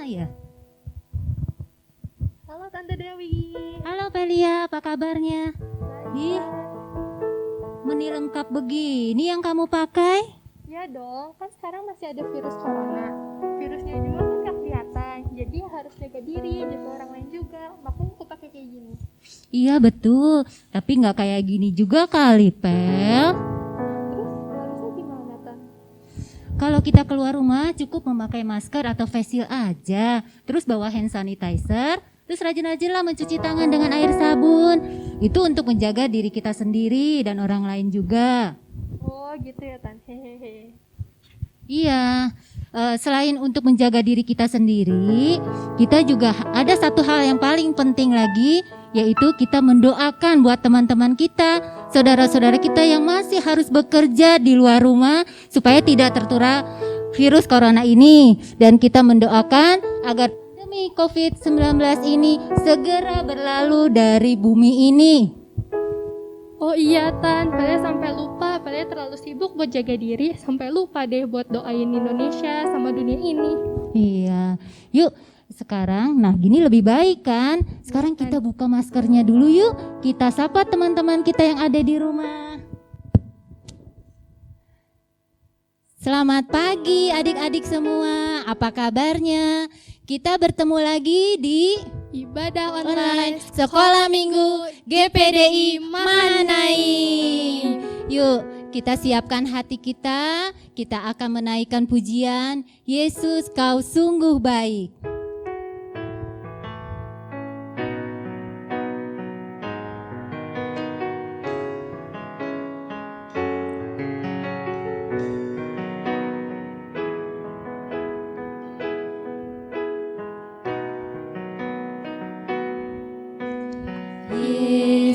kemana ya? Halo Tante Dewi. Halo Pelia, apa kabarnya? Ih, meni lengkap begini yang kamu pakai? Ya dong, kan sekarang masih ada virus corona. Virusnya juga kan gak kelihatan, jadi harus jaga diri, jaga orang lain juga. Makanya aku pakai kayak gini. Iya betul, tapi nggak kayak gini juga kali, Pel. Terus harusnya gimana Tan? Kalau kita keluar rumah cukup memakai masker atau face shield aja. Terus bawa hand sanitizer. Terus rajin-rajinlah mencuci tangan dengan air sabun. Itu untuk menjaga diri kita sendiri dan orang lain juga. Oh gitu ya Tan, hehehe. Iya, selain untuk menjaga diri kita sendiri, kita juga ada satu hal yang paling penting lagi, yaitu kita mendoakan buat teman-teman kita, saudara-saudara kita yang masih harus bekerja di luar rumah supaya tidak tertular virus corona ini. Dan kita mendoakan agar pandemi COVID-19 ini segera berlalu dari bumi ini. Oh iya Tan, Pele sampai lupa, Pele terlalu sibuk buat jaga diri, sampai lupa deh buat doain Indonesia sama dunia ini. Iya, yuk sekarang, nah gini lebih baik kan? Sekarang kita buka maskernya dulu yuk. Kita sapa teman-teman kita yang ada di rumah. Selamat pagi adik-adik semua, apa kabarnya? Kita bertemu lagi di Ibadah online Sekolah Minggu GPDI Manai. Yuk kita siapkan hati kita akan menaikkan pujian Yesus kau sungguh baik.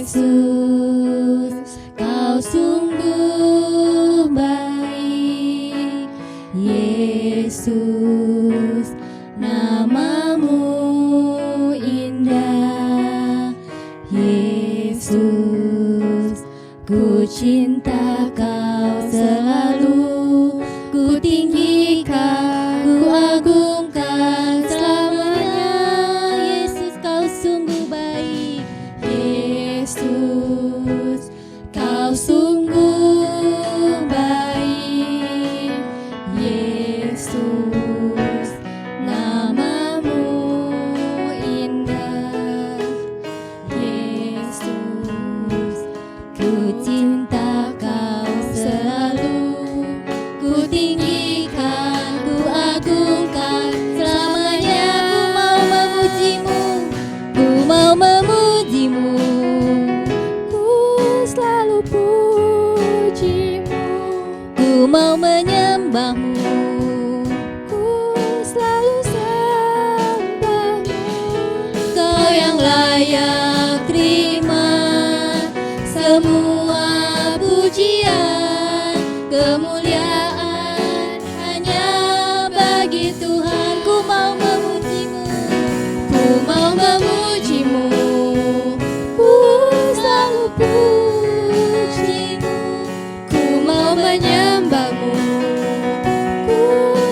Yesus, kau sungguh baik. Yesus, namamu indah. Yesus, ku cinta kau selalu. Ku tinggikan, ku agungkan selamanya. Yesus, kau sungguh baik. Yesus, kau sungguh baik. Yesus, namamu indah. Yesus, ku cinta kau selalu. Ku tinggikan, ku agungkan selamanya. Ku mau memujimu. Selalu pujimu, ku mau menyembahmu, ku selalu sembahmu. Kau yang layak terima semua pujian, kemuliaan hanya bagi Tuhan. Ku mau memujimu, ku mau memujimu, ku selalu pujimu, ku mau menyembahmu, ku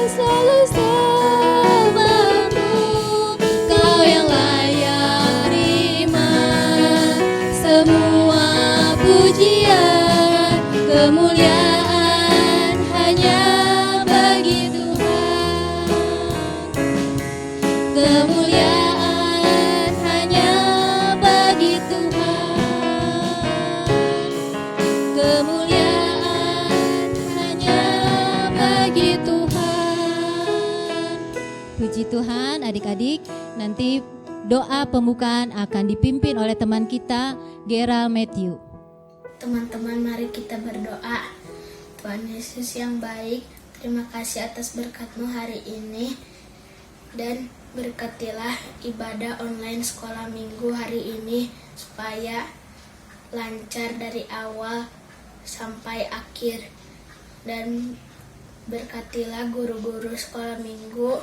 selalu sembahmu. Kau yang layak terima semua pujian, kemuliaan hanya bagi Tuhan. Kemuliaan hanya bagi Tuhan. Kemuliaan hanya bagi Tuhan. Puji Tuhan adik-adik, nanti doa pembukaan akan dipimpin oleh teman kita Gerald Matthew. Teman-teman, mari kita berdoa. Tuhan Yesus yang baik, terima kasih atas berkat-Mu hari ini. Dan berkatilah ibadah online sekolah minggu hari ini supaya lancar dari awal sampai akhir. Dan berkatilah guru-guru sekolah minggu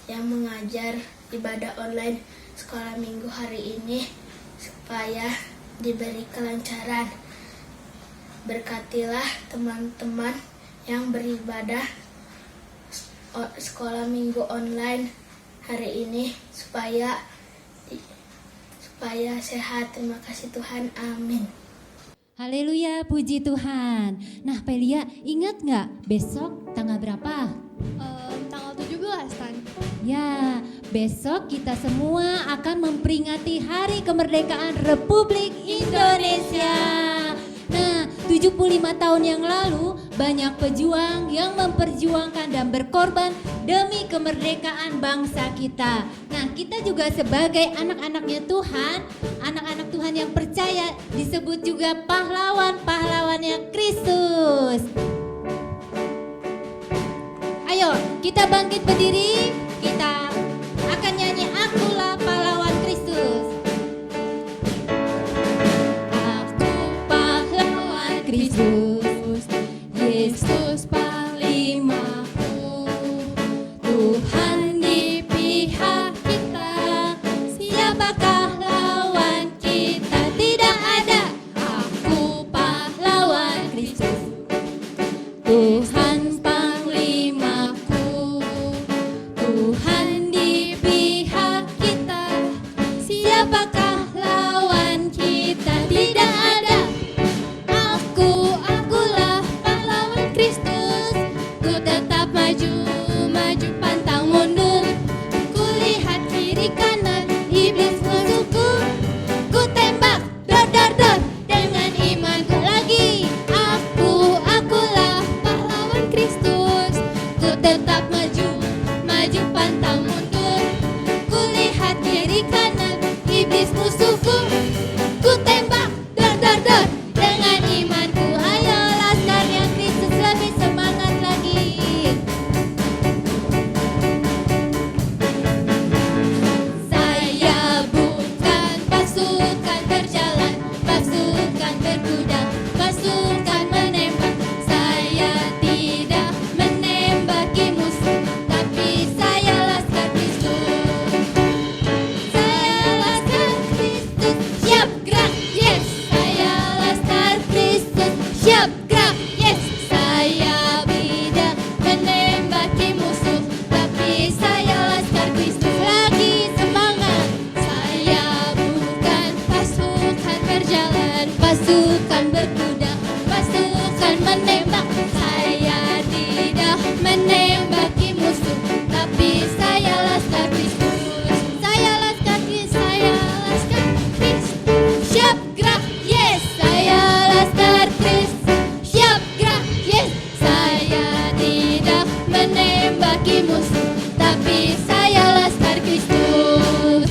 yang mengajar ibadah online sekolah minggu hari ini supaya diberi kelancaran. Berkatilah teman-teman yang beribadah sekolah minggu online hari ini supaya sehat. Terima kasih Tuhan, amin. Haleluya, puji Tuhan. Nah, Pelia, ingat nggak besok tanggal berapa? Tanggal 17 Tan. Ya, besok kita semua akan memperingati Hari Kemerdekaan Republik Indonesia. Nah, 75 tahun yang lalu banyak pejuang yang memperjuangkan dan berkorban demi kemerdekaan bangsa kita. Nah, kita juga sebagai anak-anaknya Tuhan, anak-anak Tuhan yang percaya disebut juga pahlawan-pahlawannya Kristus. Ayo, kita bangkit berdiri, kita akan nyanyi Akulah Pahlawan Kristus. Aku pahlawan Kristus, Yesus panglima,ku, Tuhan di pihak kita, siapakah lawan kita? Tidak ada. Aku pahlawan Kristus, Tuhan panglimaku, Tuhan di pihak kita, siapakah lawan kita? Tidak ada. Akulah pahlawan Kristus, ku tetap maju, maju pantang mundur, ku lihat kiri kanan iblis musuhku, ku tembak dor dor dor dengan imanku lagi. Akulah pahlawan Kristus, ku tetap maju, maju pantang mundur, ku lihat kiri kanan iblis musuhku, ku tembak dor dor dor dengan imanku. Ayo laskarnya Kristus, lebih semangat lagi. Saya bukan pasukan berjalan, pasukan berkuda, pasukan menembak. Saya tidak menembaki musuh, tapi saya laskar Kristus. Saya laskar Kristus, siap gerak, yes. Saya laskar Kristus, siap gerak, yes. Saya tidak menembaki musuh, tapi saya laskar Kristus. Lagi semangat. Saya bukan pasukan berjalan, pasukan berkuda, pasukan menembak. Saya tidak menembaki musuh, tapi saya laskar Kristus. Saya laskar Kristus, saya laskar Kristus. Siap gerak, yes. Saya laskar Kristus, siap gerak, yes. Saya tidak menembaki musuh, tapi saya laskar Kristus.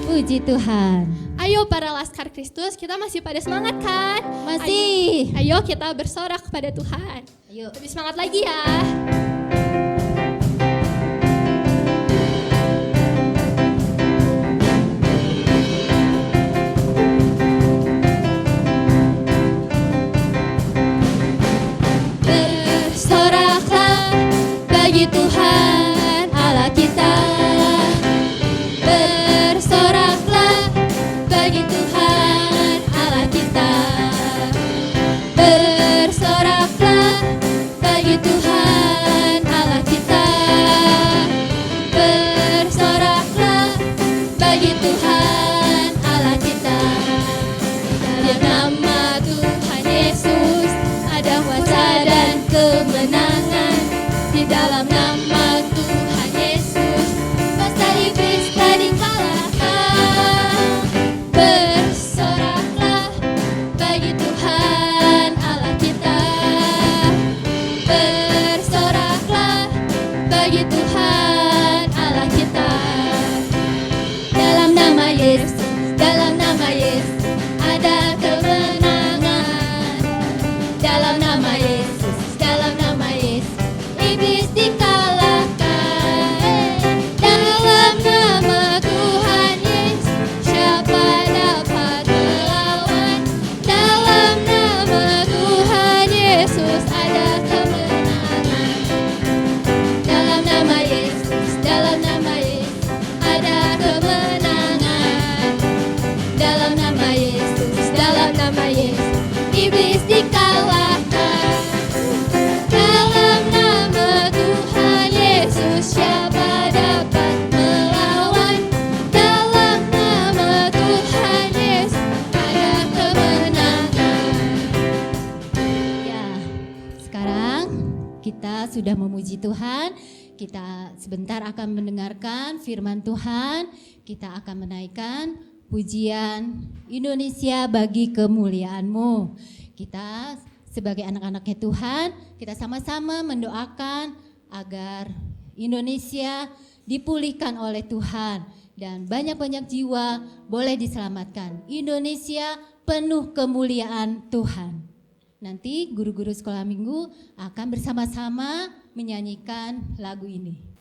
Puji Tuhan. Ayo para laskar Kristus, kita masih pada semangat kan? Masih. Ayo kita bersorak kepada Tuhan. Ayo. Lebih semangat lagi ya. Bersoraklah bagi Tuhan Allah kita. Bersoraklah bagi Tuhan Allah kita. Bersoraklah bagi Tuhan Allah kita. Bersoraklah bagi Tuhan Allah kita. Dalam nama Tuhan Yesus ada kuasa dan kemenangan. Di dalam nama Tuhan Yesus kuasa iblis telah dikalahkan. Bersoraklah bagi Tuhan Allah kita. Bersoraklah bagi Tuhan Allah kita. Dalam nama Yesus, dalam nama Yesus ada kemenangan. Dalam nama Yesus, dalam nama Yesus iblis dikalahkan. Dalam nama Tuhan Yesus siapa dapat melawan? Dalam nama Tuhan Yesus ada kemenangan. Dalam nama Yesus, sudah memuji Tuhan, kita sebentar akan mendengarkan firman Tuhan. Kita akan menaikkan pujian Indonesia bagi kemuliaan-Mu. Kita sebagai anak-anaknya Tuhan, kita sama-sama mendoakan agar Indonesia dipulihkan oleh Tuhan dan banyak-banyak jiwa boleh diselamatkan. Indonesia penuh kemuliaan Tuhan. Nanti guru-guru sekolah minggu akan bersama-sama menyanyikan lagu ini.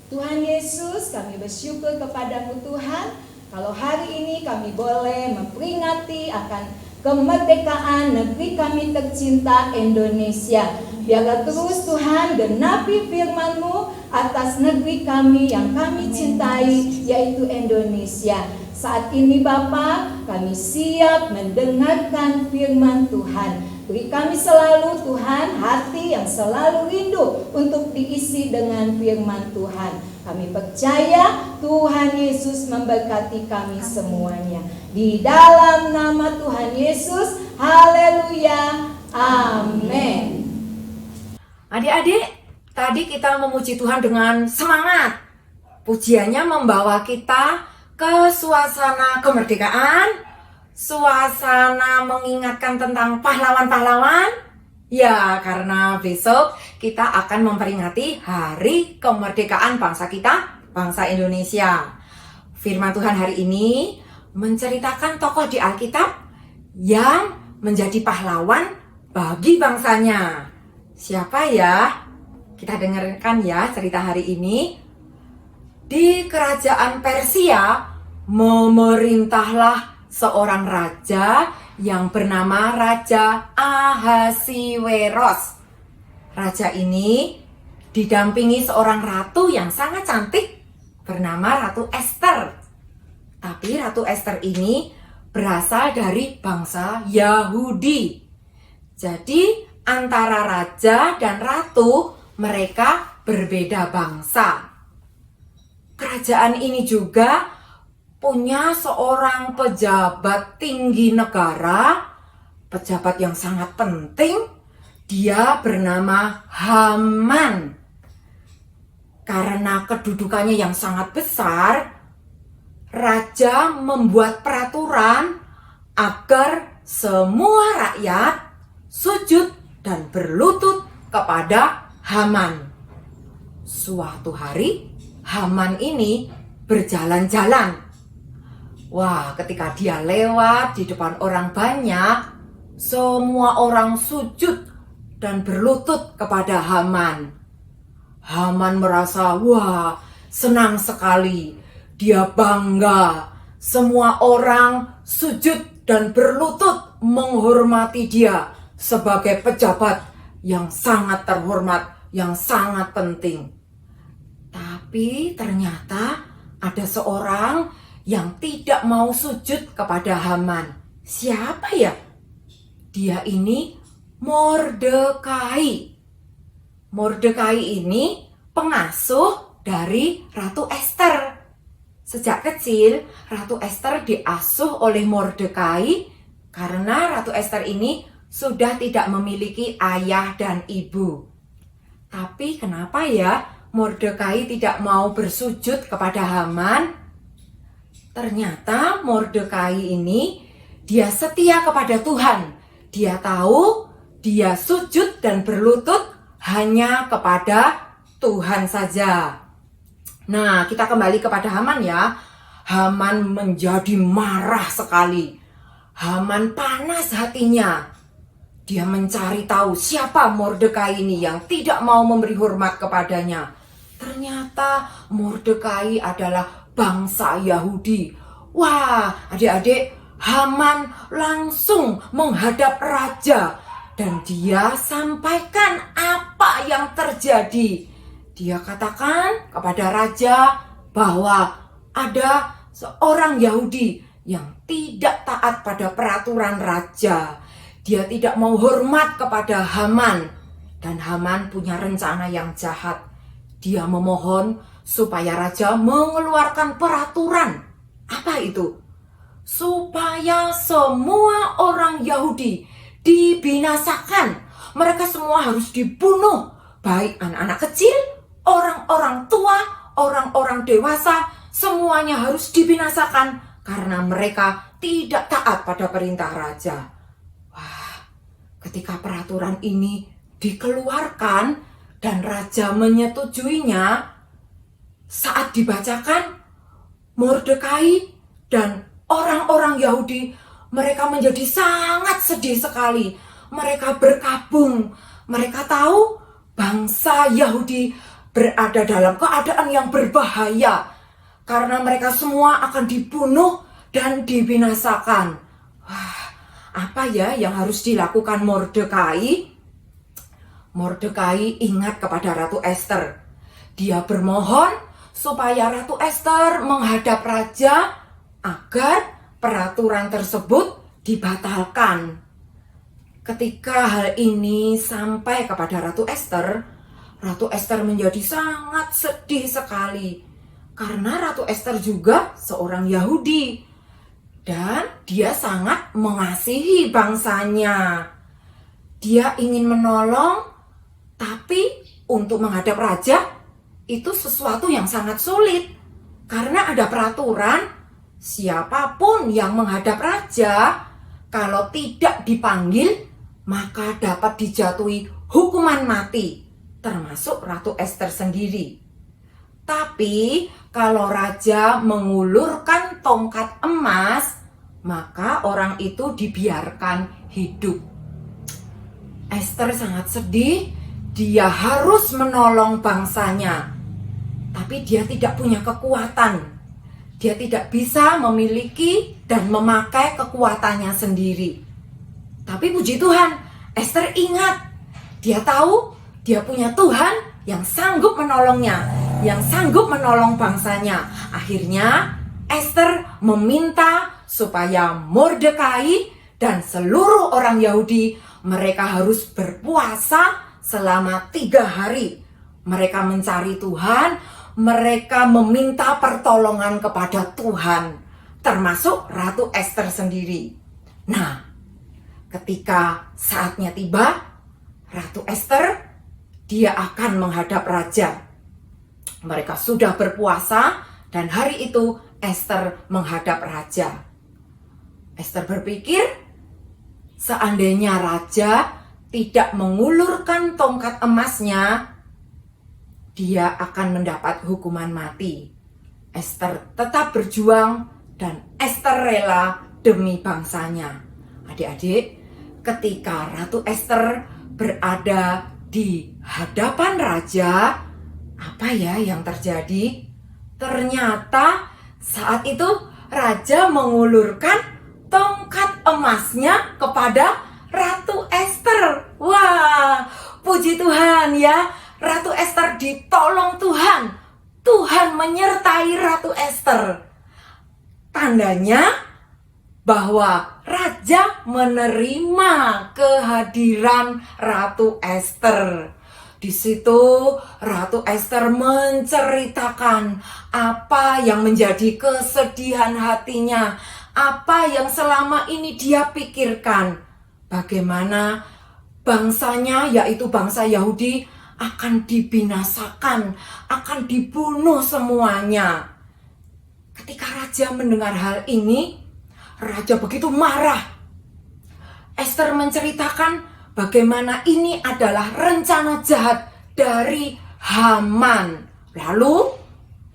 Tuhan Yesus, kami bersyukur kepadamu Tuhan, kalau hari ini kami boleh memperingati akan kemerdekaan negeri kami tercinta Indonesia. Biarlah terus Tuhan genapi firman-Mu atas negeri kami yang kami cintai, yaitu Indonesia. Saat ini Bapa, kami siap mendengarkan firman Tuhan. Beri kami selalu Tuhan hati yang selalu rindu untuk diisi dengan firman Tuhan. Kami percaya Tuhan Yesus memberkati kami semuanya. Di dalam nama Tuhan Yesus, haleluya, amin. Adik-adik, tadi kita memuji Tuhan dengan semangat. Pujiannya membawa kita ke suasana kemerdekaan, suasana mengingatkan tentang pahlawan-pahlawan. Ya, karena besok kita akan memperingati hari kemerdekaan bangsa kita, bangsa Indonesia. Firman Tuhan hari ini menceritakan tokoh di Alkitab yang menjadi pahlawan bagi bangsanya. Siapa ya? Kita dengarkan ya cerita hari ini. Di kerajaan Persia, memerintahlah seorang raja yang bernama Raja Ahasiweros. Raja ini didampingi seorang ratu yang sangat cantik bernama Ratu Ester. Tapi Ratu Ester ini berasal dari bangsa Yahudi. Jadi antara raja dan ratu mereka berbeda bangsa. Kerajaan ini juga punya seorang pejabat tinggi negara, pejabat yang sangat penting. Dia bernama Haman. Karena kedudukannya yang sangat besar, raja membuat peraturan agar semua rakyat sujud dan berlutut kepada Haman. Suatu hari, Haman ini berjalan-jalan. Wah, ketika dia lewat di depan orang banyak, semua orang sujud dan berlutut kepada Haman. Haman merasa, wah, senang sekali. Dia bangga. Semua orang sujud dan berlutut menghormati dia sebagai pejabat yang sangat terhormat, yang sangat penting. Tapi ternyata ada seorang yang tidak mau sujud kepada Haman. Siapa ya? Dia ini Mordekai. Mordekai ini pengasuh dari Ratu Ester. Sejak kecil, Ratu Ester diasuh oleh Mordekai karena Ratu Ester ini sudah tidak memiliki ayah dan ibu. Tapi kenapa ya Mordekai tidak mau bersujud kepada Haman? Ternyata Mordekai ini dia setia kepada Tuhan. Dia tahu dia sujud dan berlutut hanya kepada Tuhan saja. Nah, kita kembali kepada Haman ya. Haman menjadi marah sekali. Haman panas hatinya. Dia mencari tahu siapa Mordekai ini yang tidak mau memberi hormat kepadanya. Ternyata Mordekai adalah bangsa Yahudi. Wah, adik-adik, Haman langsung menghadap raja dan dia sampaikan apa yang terjadi. Dia katakan kepada raja bahwa ada seorang Yahudi yang tidak taat pada peraturan raja. Dia tidak mau hormat kepada Haman dan Haman punya rencana yang jahat. Dia memohon supaya raja mengeluarkan peraturan. Apa itu? Supaya semua orang Yahudi dibinasakan. Mereka semua harus dibunuh. Baik anak-anak kecil, orang-orang tua, orang-orang dewasa, semuanya harus dibinasakan karena mereka tidak taat pada perintah raja. Wah, ketika peraturan ini dikeluarkan dan raja menyetujuinya, saat dibacakan, Mordekai dan orang-orang Yahudi, mereka menjadi sangat sedih sekali. Mereka berkabung. Mereka tahu bangsa Yahudi berada dalam keadaan yang berbahaya. Karena mereka semua akan dibunuh dan dibinasakan. Wah, apa ya yang harus dilakukan Mordekai? Mordekai ingat kepada Ratu Ester. Dia bermohon supaya Ratu Ester menghadap raja agar peraturan tersebut dibatalkan. Ketika hal ini sampai kepada Ratu Ester menjadi sangat sedih sekali. Karena Ratu Ester juga seorang Yahudi. Dan dia sangat mengasihi bangsanya. Dia ingin menolong, tapi untuk menghadap raja itu sesuatu yang sangat sulit. Karena ada peraturan, siapapun yang menghadap raja, kalau tidak dipanggil, maka dapat dijatuhi hukuman mati, termasuk Ratu Ester sendiri. Tapi kalau raja mengulurkan tongkat emas, maka orang itu dibiarkan hidup. Ester sangat sedih, dia harus menolong bangsanya. Tapi dia tidak punya kekuatan. dia tidak bisa memiliki dan memakai kekuatannya sendiri. Tapi puji Tuhan, Ester ingat, dia tahu dia punya Tuhan yang sanggup menolongnya, yang sanggup menolong bangsanya. Akhirnya Ester meminta supaya Mordekai dan seluruh orang Yahudi, mereka harus berpuasa selama 3 hari. Mereka mencari Tuhan, mereka meminta pertolongan kepada Tuhan, termasuk Ratu Ester sendiri. Nah, ketika saatnya tiba, Ratu Ester, dia akan menghadap raja. Mereka sudah berpuasa dan hari itu Ester menghadap raja. Ester berpikir, seandainya raja tidak mengulurkan tongkat emasnya, dia akan mendapat hukuman mati. Ester tetap berjuang dan Ester rela demi bangsanya. Adik-adik, ketika Ratu Ester berada di hadapan raja, apa ya yang terjadi? Ternyata saat itu raja mengulurkan tongkat emasnya kepada Ratu Ester. Wah, puji Tuhan ya, Ratu Ester ditolong Tuhan. Tuhan menyertai Ratu Ester. Tandanya bahwa raja menerima kehadiran Ratu Ester. Di situ Ratu Ester menceritakan apa yang menjadi kesedihan hatinya, apa yang selama ini dia pikirkan, bagaimana bangsanya, yaitu bangsa Yahudi, akan dibinasakan, akan dibunuh semuanya. Ketika raja mendengar hal ini, raja begitu marah. Ester menceritakan bagaimana ini adalah rencana jahat dari Haman. Lalu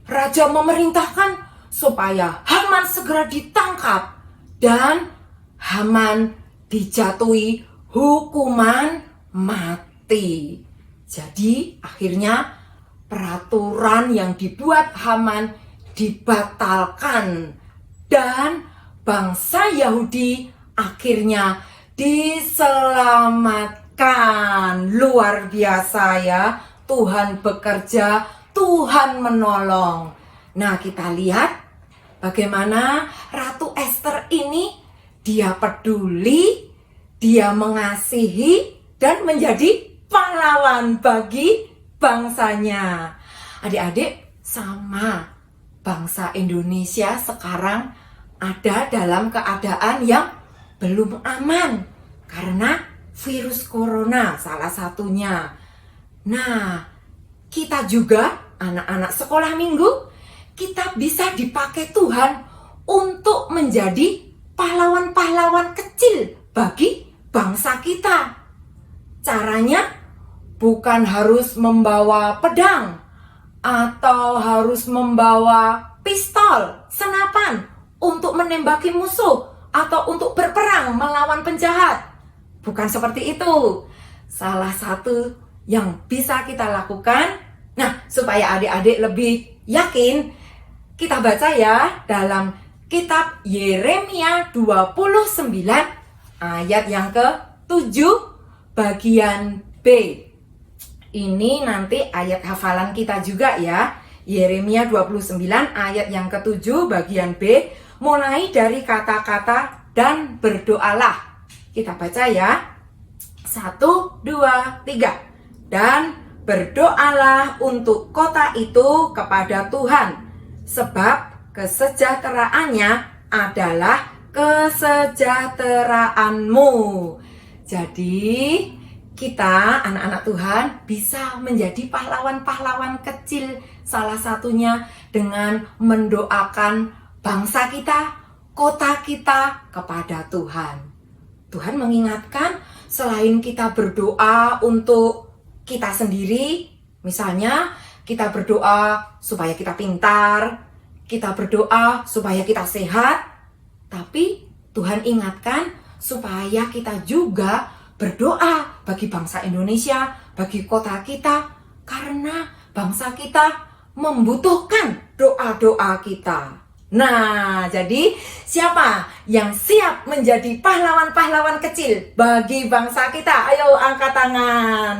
raja memerintahkan supaya Haman segera ditangkap dan Haman dijatuhi hukuman mati. Jadi akhirnya peraturan yang dibuat Haman dibatalkan dan bangsa Yahudi akhirnya diselamatkan. Luar biasa ya, Tuhan bekerja, Tuhan menolong. Nah, kita lihat bagaimana Ratu Ester ini, dia peduli, dia mengasihi dan menjadi pahlawan bagi bangsanya. Adik-adik, sama bangsa Indonesia sekarang ada dalam keadaan yang belum aman karena virus corona salah satunya. Nah, kita juga anak-anak sekolah minggu, kita bisa dipakai Tuhan untuk menjadi pahlawan-pahlawan kecil bagi bangsa kita. Caranya bukan harus membawa pedang atau harus membawa pistol, senapan untuk menembaki musuh atau untuk berperang melawan penjahat. Bukan seperti itu. Salah satu yang bisa kita lakukan, nah supaya adik-adik lebih yakin, kita baca ya dalam kitab Yeremia 29 ayat yang ke-7 bagian B. Ini nanti ayat hafalan kita juga ya. Yeremia 29 ayat yang ke-7 bagian B, mulai dari kata-kata dan berdoalah. Kita baca ya. 1, 2, 3. Dan berdoalah untuk kota itu kepada Tuhan, sebab kesejahteraannya adalah kesejahteraanmu. Jadi kita anak-anak Tuhan bisa menjadi pahlawan-pahlawan kecil, salah satunya dengan mendoakan bangsa kita, kota kita kepada Tuhan. Tuhan mengingatkan selain kita berdoa untuk kita sendiri, misalnya kita berdoa supaya kita pintar, kita berdoa supaya kita sehat, tapi Tuhan ingatkan supaya kita juga berdoa bagi bangsa Indonesia, bagi kota kita, karena bangsa kita membutuhkan doa-doa kita. Nah, jadi siapa yang siap menjadi pahlawan-pahlawan kecil bagi bangsa kita? Ayo angkat tangan.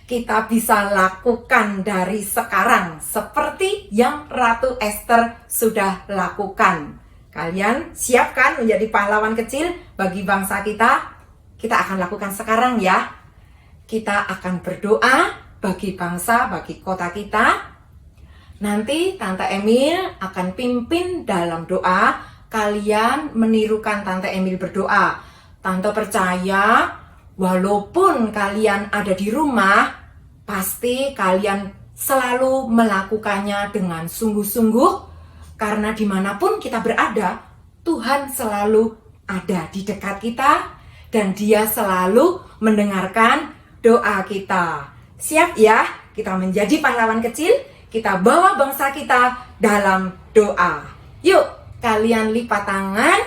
Kita bisa lakukan dari sekarang seperti yang Ratu Ester sudah lakukan. Kalian siap kan menjadi pahlawan kecil bagi bangsa kita? Kita akan lakukan sekarang ya. Kita akan berdoa bagi bangsa, bagi kota kita. Nanti Tante Emil akan pimpin dalam doa. Kalian menirukan Tante Emil berdoa. Tante percaya walaupun kalian ada di rumah, pasti kalian selalu melakukannya dengan sungguh-sungguh. Karena dimanapun kita berada, Tuhan selalu ada di dekat kita. Dan Dia selalu mendengarkan doa kita. Siap ya? Kita menjadi pahlawan kecil. Kita bawa bangsa kita dalam doa. Yuk, kalian lipat tangan.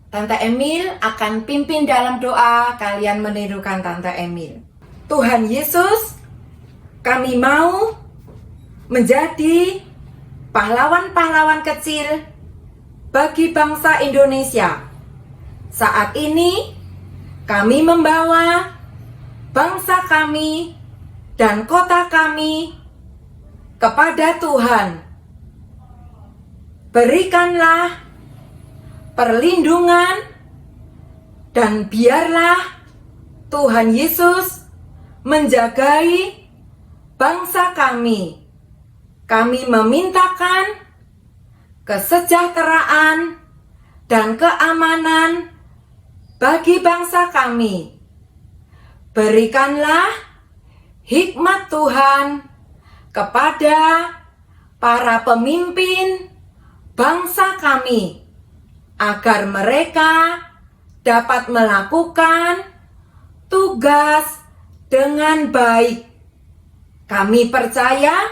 Tante Emil akan pimpin dalam doa. Kalian menirukan Tante Emil. Tuhan Yesus, kami mau menjadi pahlawan-pahlawan kecil bagi bangsa Indonesia. Saat ini kami membawa bangsa kami dan kota kami kepada Tuhan. Berikanlah perlindungan dan biarlah Tuhan Yesus menjagai bangsa kami. Kami memintakan kesejahteraan dan keamanan bagi bangsa kami. Berikanlah hikmat Tuhan kepada para pemimpin bangsa kami, agar mereka dapat melakukan tugas dengan baik. Kami percaya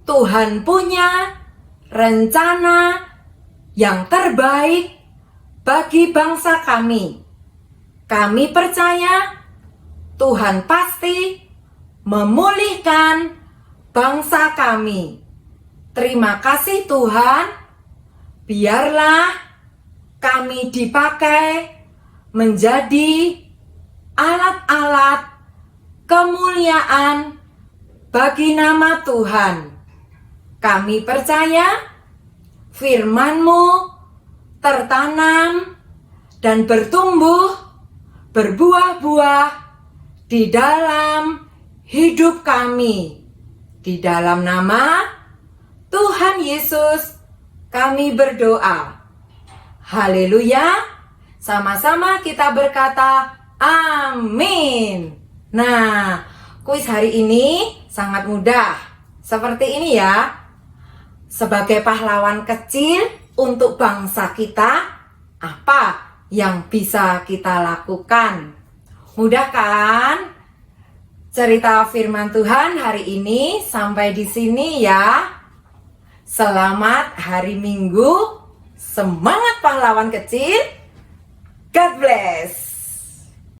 Tuhan punya rencana yang terbaik bagi bangsa kami. Kami percaya Tuhan pasti memulihkan bangsa kami. Terima kasih Tuhan, biarlah kami dipakai menjadi alat-alat kemuliaan bagi nama Tuhan. Kami percaya firman-Mu tertanam dan bertumbuh, berbuah-buah di dalam hidup kami. Di dalam nama Tuhan Yesus kami berdoa. Haleluya. Sama-sama kita berkata amin. Nah, kuis hari ini sangat mudah. Seperti ini ya. Sebagai pahlawan kecil untuk bangsa kita, apa yang bisa kita lakukan? Mudah kan? Cerita firman Tuhan hari ini sampai di sini ya. Selamat hari Minggu. Semangat pahlawan kecil. God bless.